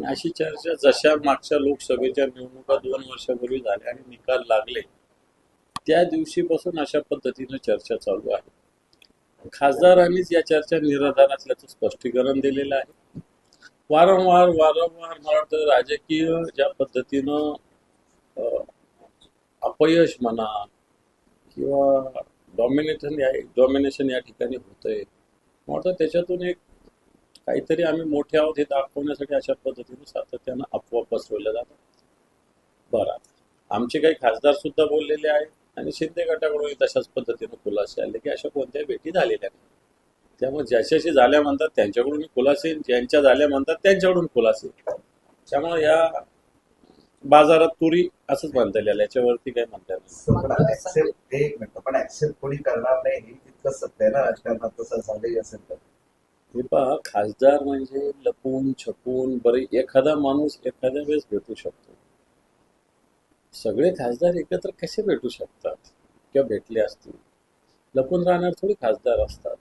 आणि अशी चर्चा जशा मागच्या लोकसभेच्या निवडणुका 2 वर्षापूर्वी झाल्या आणि निकाल लागले त्या दिवशीपासून अशा पद्धतीनं चर्चा चालू आहे. खासदारांनीच या चर्चा निराधार असल्याचं स्पष्टीकरण दिलेलं आहे. वारंवार वारंवार मला वाटतं राजकीय ज्या पद्धतीनं अपयश म्हणा किंवा डॉमिनेशन या ठिकाणी होतंय, मला वाटतं त्याच्यातून एक काहीतरी आम्ही मोठे आहोत हे दाखवण्यासाठी अशा पद्धतीने सातत्यानं अफवा पसरवल्या जातात. बरं, आमचे काही खासदार सुद्धा बोललेले आहेत आणि शिंदे गटाकडून तशाच पद्धतीने खुलासे आले की अशा कोणत्याही भेटी झालेल्या नाही. त्यामुळे ज्याच्याशी झाल्या म्हणतात त्यांच्याकडून खुलासे, ज्यांच्या झाल्या म्हणतात त्यांच्याकडून खुलासे. त्यामुळे या बाजारात तुरी असंच म्हणता येईल, याच्यावरती काय म्हणता येईल. एक मिनिट, पण ऍक्सेप्ट कोणी करणार नाही हे तितकं सत्य आहे ना राजकारणात, तसं झालंही असेल तर. हे पहा, खासदार म्हणजे लपून छपून बरे एखादा माणूस एखाद्या वेळेस भेटू शकतो. सगळे खासदार एकत्र कसे भेटू शकतात किंवा भेटले असतील? लपून राहणार थोडी खासदार असतात.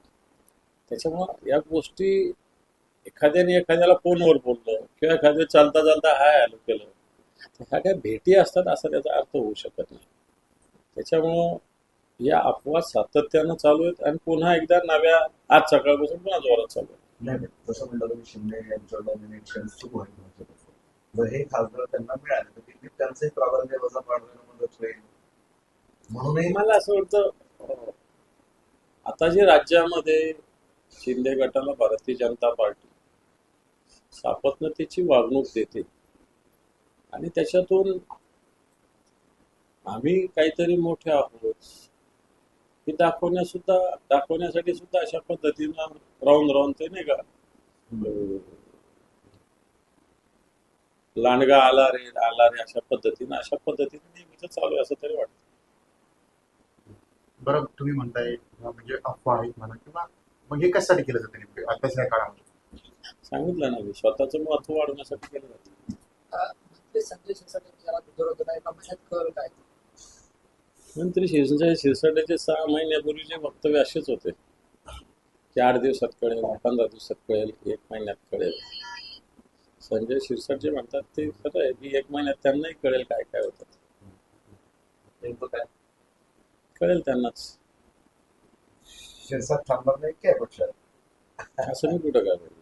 त्याच्यामुळं या गोष्टी एखाद्याने एखाद्याला फोनवर बोललं किंवा एखाद्या चालता चालता हाय हॅलो केलं, ह्या काय भेटी असतात असं त्याचा अर्थ होऊ शकत नाही. त्याच्यामुळं या अफवा सातत्यानं चालू आहेत आणि पुन्हा एकदा नव्या आज सकाळपासून पुन्हा जोरात चालू आहे. नाही, तसं म्हणलं तुम्ही शिंदे यांच्या डॉमिनेशन सुरू होईल. जर हे खासदार त्यांना मिळाले तर दिल्लीत त्यांचंही प्राबल्य वजन वाढवायला मदत होईल. म्हणूनही मला असं वाटतं आता जे राज्यामध्ये शिंदे गटाला भारतीय जनता पार्टी सापत्नतेची वागणूक देते आणि त्याच्यातून आम्ही काहीतरी मोठे आहोत हे दाखवण्यासाठी सुद्धा अशा पद्धतीनं राहून ते नाही का लांडगा आला रे अशा पद्धतीनं नेहमीच चालू आहे असं तरी वाटतं. बरं, तुम्ही म्हणताय म्हणजे अफवा आहेत म्हणा, किंवा मग हे कशासाठी केलं जातं नेमकं आताच्या काळामध्ये? सांगितलं ना मी, स्वतःचं महत्व वाढवण्यासाठी केलं जातं. संजय शिरसाट याला विरोध एका महिन्यात कळ काय? मंत्री शिरसाट्याचे 6 महिन्यापूर्वीचे वक्तव्य असेच होते की 8 दिवसात कळेल, 15 दिवसात कळेल, 1 महिन्यात कळेल. संजय शिरसाट जे म्हणतात ते खरं आहे की 1 महिन्यात त्यांनाही कळेल काय काय होतं. नेमकं काय कळेल त्यांनाच. शिरसाट थांबणार नाही काय पक्षात? असं मी कुठं काय बोललो.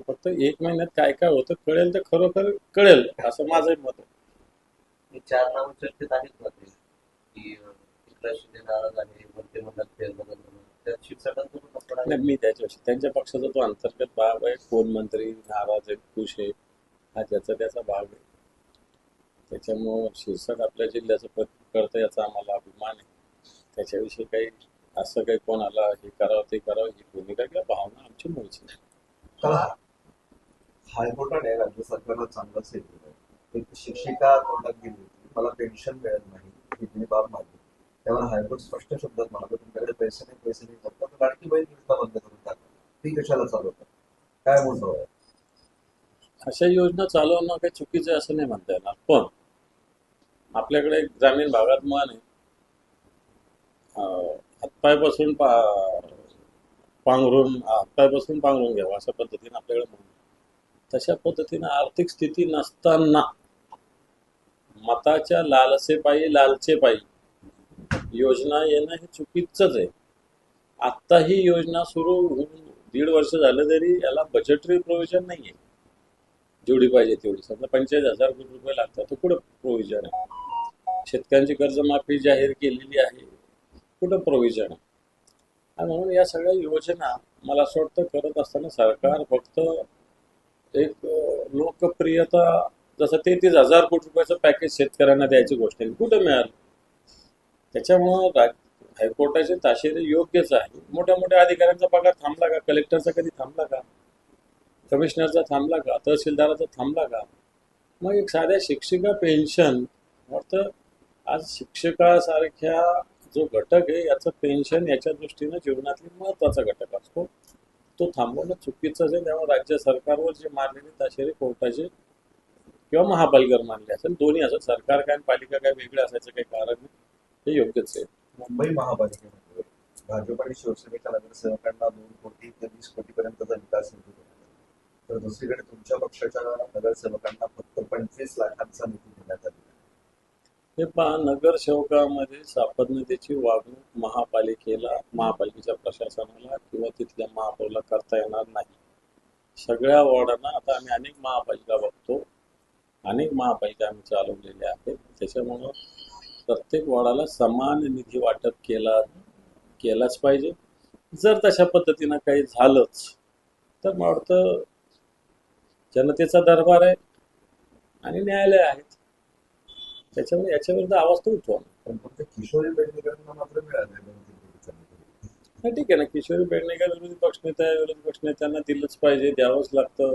फक्त 1 महिन्यात काय काय होतं कळेल तर खरोखर कळेल असं माझं मत आहे. 4 नावं चर्चेत आहेत ना ते, की एकनाथ शिंदे नाराज आहे, मंत्रिमंडळात फेरबदल म्हणून. त्यात शिरसाटांचा नाही, मी त्याच्याविषयी त्यांच्या पक्षाचा तो अंतर्गत भाग आहे. कोण मंत्री नाराज आहे, खुश आहे, हा त्याचा भाग आहे. त्याच्यामुळं शिरसाट आपल्या जिल्ह्याचं प्रतिनिधित्व करतं याचा आम्हाला अभिमान आहे. त्याच्याविषयी काही असं काही कोणाला हे करावं ते करावं ही भूमिका किंवा भावना आमची मूळची नाही. हायकोर्टाने राज्य सरकारला चांगलं सेट दिलं. एक शिक्षिका कोर्टात गेली होती, मला पेन्शन मिळत नाही ही तिने बाब मागली. त्यावर हायकोर्ट स्पष्ट शब्दात म्हणाले, तुमच्याकडे पैसे नाही करता तर लाडकी बहीण योजना बंद करून टाका. ती कशाला चालवतात? काय म्हणतो? अशा योजना चालवणं काही चुकीचं असं नाही म्हणता येणार, पण आपल्याकडे ग्रामीण भागात म्हण आहे, हातपायपासून पांघरून घ्यावं अशा पद्धतीने आपल्याकडे म्हणून. तशा पद्धतीने आर्थिक स्थिती नसताना मताच्या लालचेपायी योजना येणं हे चुकीचंच आहे. आत्ता ही योजना सुरू होऊन 1.5 वर्ष झालं तरी याला बजेटरी प्रोव्हिजन नाही आहे जेवढी पाहिजे तेवढी. समजा 45,000 कोटी रुपये लागतात, तर कुठं प्रोव्हिजन आहे? शेतकऱ्यांची कर्जमाफी जाहीर केलेली आहे, कुठं प्रोव्हिजन आहे? आणि म्हणून या सगळ्या योजना मला असं वाटतं करत असताना सरकार फक्त एक लोकप्रियता, जसं 33,000 कोटी रुपयाचं पॅकेज शेतकऱ्यांना द्यायची गोष्ट आहे, कुठं मिळालं? त्याच्यामुळं हायकोर्टाचे ताशेरे योग्यच आहे. मोठ्या मोठ्या अधिकाऱ्यांचा पगार थांबला का? कलेक्टरचा कधी थांबला का? कमिशनरचा थांबला का? तहसीलदाराचा थांबला का? मग एक साध्या शिक्षिका पेन्शन वाटतं, आज शिक्षकासारख्या जो घटक आहे याचं पेन्शन याच्या दृष्टीनं जीवनातली महत्त्वाचा घटक असतो, तो थांबवणं चुकीचंच आहे. त्यामुळे राज्य सरकारवर जे मारलेले ताशेरे कोर्टाचे किंवा महापालिकेवर मानले असेल, दोन्ही असं, सरकार काय पालिका काय वेगळं असायचं काही कारण नाही, हे योग्यच आहे. मुंबई महापालिकेमध्ये भाजप आणि शिवसेनेच्या नगरसेवकांना 2 कोटी ते 20 कोटी पर्यंतचा विकास निधी देण्यात आला. तर दुसरीकडे तुमच्या पक्षाच्या नगरसेवकांना फक्त 25 लाखांचा निधी देण्यात आलेला आहे. हे पहा, नगरसेवकामध्ये सापडण्याची वागणूक महापालिकेच्या प्रशासनाला किंवा तिथल्या महापौरला करता येणार नाही. सगळ्या वॉर्डांना आता आम्ही अनेक महापालिका बघतो, अनेक महापालिका आम्ही चालवलेल्या आहेत. त्याच्यामुळं प्रत्येक वॉर्डाला समान निधी वाटप केलाच पाहिजे. जर तशा पद्धतीनं काही झालंच तर मला वाटतं जनतेचा दरबार आहे आणि न्यायालय आहेत, त्याच्यामुळे याच्याविरुद्ध आवाज तर उठवा. पण फक्त किशोरी पेडणेकरांना मात्र मिळालं आहे 2-3 कोटीचा निधी. हा, ठीक आहे ना, किशोरी पेडणेकर विरोधी पक्षनेत्यांना दिलंच पाहिजे, द्यावंच लागतं.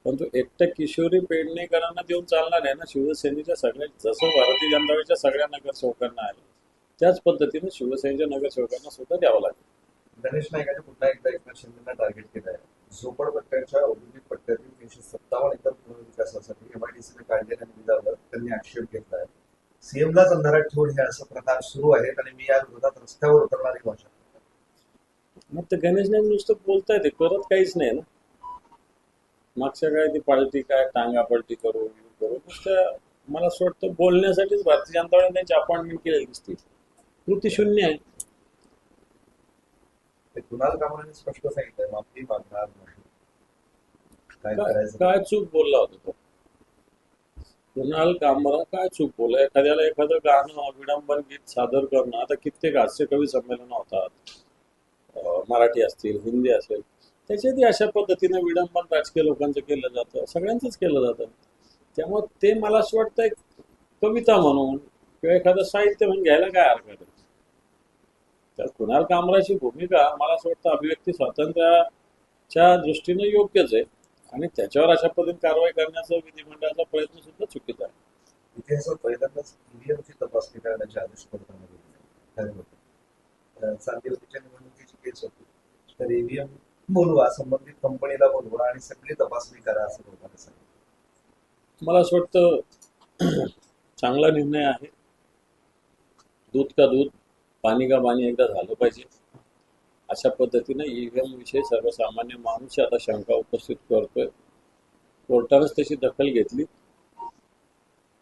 पण तो एकट्या किशोरी पेडणेकरांना देऊन चालणार आहे ना. शिवसेनेच्या जसं भारतीय जनता पार्टीच्या सगळ्या नगरसेवकांना आहे त्याच पद्धतीने शिवसेनेच्या नगरसेवकांना सुद्धा द्यावं लागेल. गणेश नाईकांनी पुन्हा एकदा एकनाथ शिंदेना टार्गेट केलं आहे. झोपडपट्ट्याच्या औद्योगिक पट्ट्यातील 357 एकर पुनर्विकासासाठी एमआयडीसीने काढलेल्या निविदावर त्यांनी आक्षेप घेतला आहे. सीएमलाच अंधारात ठेवून हे असं प्रकार सुरू आहेत आणि मी या विरोधात रस्त्यावर उतरणारी भाषा. मग ते गणेश नाईक नुसतं बोलताय, ते करत काहीच नाही ना. मागच्या काय ती पार्टी काय टांगापलटी करू नुसतं मला असं वाटतं बोलण्यासाठीच भारतीय जनता पार्टीने त्यांची अपॉइंटमेंट केलेली दिसते. कृती शून्य आहे. ते कुणाल कामराने स्पष्ट सांगितलंय, माफी मागणार नाही. काय करायचं काय चूक बोलला होता तो कुणाल कामरा? काय चूक बोलला? एखाद्याला एखादं गाणं विडंबन गीत सादर करणं, आता कित्येक हास्य कवी संमेलन होतात, मराठी असतील हिंदी असेल, त्याच्यातही अशा पद्धतीने विडंबन राजकीय लोकांचं केलं जातं, सगळ्यांचंच केलं जातं. त्यामुळे ते मला असं वाटतं एक कविता म्हणून किंवा एखादं साहित्य म्हणून घ्यायला काय हरकत आहे. तर कुणाल कामराची भूमिका मला असं वाटतं अभिव्यक्ती स्वातंत्र्याच्या दृष्टीने योग्यच आहे आणि त्याच्यावर अशा पद्धतीने कारवाई करण्याचा विधिमंडळाचा प्रयत्न सुद्धा चुकीचा आहे. इतिहासात पहिल्यांदाच ईव्हीएमची तपासणी करण्याचे आदेश कोर्टाने दिले. चांदिवलीच्या निवडणुकीची केस होती, तर ईव्हीएम बोलवा, संबंधित कंपनीला बोलवा आणि सगळी तपासणी करा असं कोर्टाने सांगितलं. मला असं वाटतं चांगला निर्णय आहे. दूध का दूध पाणी का पाणी एकदा झालं पाहिजे. अशा पद्धतीने ईव्हीएम विषयी सर्वसामान्य माणूस आता शंका उपस्थित करतोय. कोर्टानेच त्याची दखल घेतली.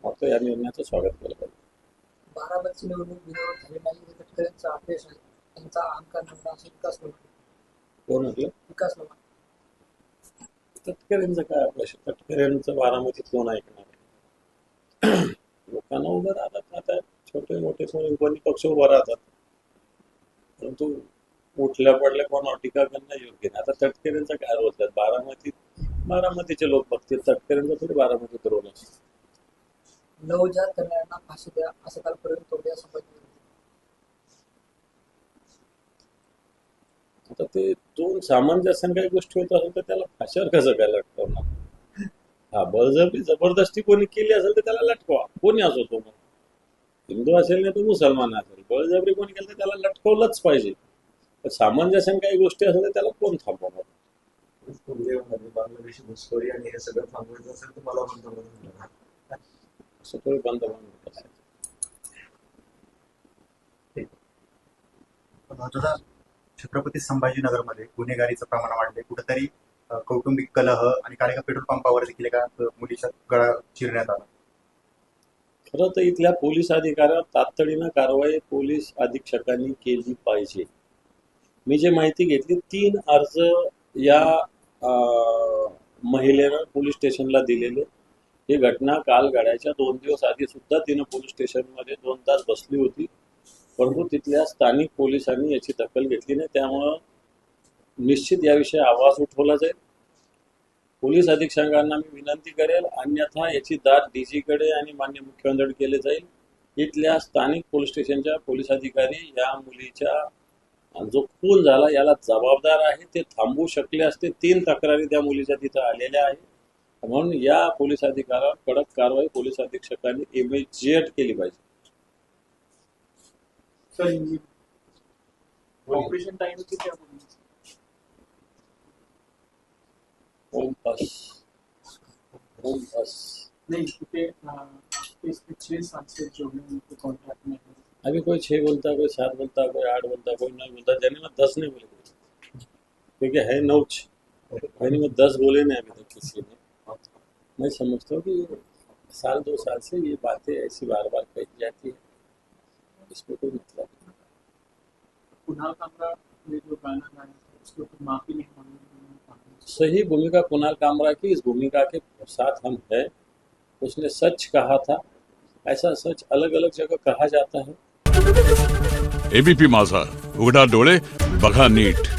आता या निर्णयाचं स्वागत केलं पाहिजे. बारामती निवडणूक बिनविरोध झाली नाही हे तटकरेंचा आदेश आहे. त्यांचा अहंकार नव्हता असं विकास नव्हता. कोण म्हटलं? विकास नव्हता. तटकरेंचं काय प्रश्न? तटकरेंचं बारामतीत कोण ऐकणार आहे? लोकांना उभं राहतात. आता छोटे मोठे कोणी पक्ष उभं राहतात, परंतु उठल्या पडल्या कोणावर टीका करणं योग्य नाही. आता तटकरेंचा काय रोल आहे? बारामतीचे लोक बघतील, तटकरेंचा थोडी बारामतीत रोल असतो. नवजात करणाऱ्यांना फाशी द्या असं कालपर्यंत तोडल्या संबंधित. आता ते दोन सामंजस्य काही गोष्टी होत असेल तर त्याला फाशीवर कसं काय लटकवणार? हा, बळजबरी जबरदस्ती कोणी केली असेल तर त्याला लटकवा, कोणी असो तो. मग हिंदू असेल नाही तर मुसलमान असेल, बळजबरी कोणी केलं तर त्याला लटकवलंच पाहिजे. सामंजस्य काही गोष्टी असेल तर त्याला कोण थांबवणार? बांगलादेशी घुसखोरी आणि हे सगळं थांबवायचं असेल तर मला पंतप्रधान असं थोडी पंतप्रधान असेल. दादा, छत्रपती संभाजीनगरमध्ये गुन्हेगारीचं प्रमाण वाढले. कुठेतरी कौटुंबिक कलह आणि काल एका पेट्रोल पंपावर देखील एका मुलीचा गळा चिरण्यात आला. खरं तर इथल्या पोलीस अधिकाऱ्यावर तातडीनं कारवाई पोलीस अधीक्षकांनी केली पाहिजे. मी जे माहिती घेतली, 3 अर्ज या महिलेनं पोलीस स्टेशनला दिलेले. ही घटना काल घडायच्या 2 दिवस आधी सुद्धा तिनं पोलीस स्टेशनमध्ये 2 तास बसली होती, परंतु तिथल्या स्थानिक पोलिसांनी याची दखल घेतली नाही. त्यामुळं निश्चित याविषयी आवाज उठवला जाईल. पोलीस अधीक्षकांना मी विनंती करेल, अन्यथा याची दाद डीजीकडे आणि मान्य मुख्यमंत्र्यांकडे केली जाईल. इथल्या स्थानिक पोलीस स्टेशनच्या पोलीस अधिकारी या मुलीच्या जो खून झाला याला जबाबदार आहे. ते थांबवू शकले असते. 3 तक्रारी त्या मुलीच्या तिथं आलेल्या आहेत. म्हणून या पोलीस अधिकाऱ्यावर कडक कारवाई पोलीस अधीक्षकांनी इमिजिएट केली पाहिजे. ऑपरेशन टाइम किती आहे? नहीं क्योंकि इस पिछले साल से जोड़ने के कॉन्ट्रैक्ट में अभी कोई 6 बोलता, कोई 7 बोलता, कोई 8 बोलता, कोई 9 बोलता. ज्याने 10 नहीं बोले क्योंकि है 9. यानी वो 10 बोले नहीं अभी तक किसी ने। मैं समझता हूँ कि साल 2 साल से ये बातें ऐसी बार बार कही जाती है, इसमें कोई मतलब नहीं। कुणाल कामरा ने जो गाना गाया था उसके ऊपर माफी नहीं मांगी उन्होंने कहा। सही भूमिका कुणाल कामरा की, इस भूमिका के साथ हम हैं। उसने सच कहा था, ऐसा सच अलग अलग जगह कहा जाता है। एबीपी माझा, उघडा डोळे बघा नीट.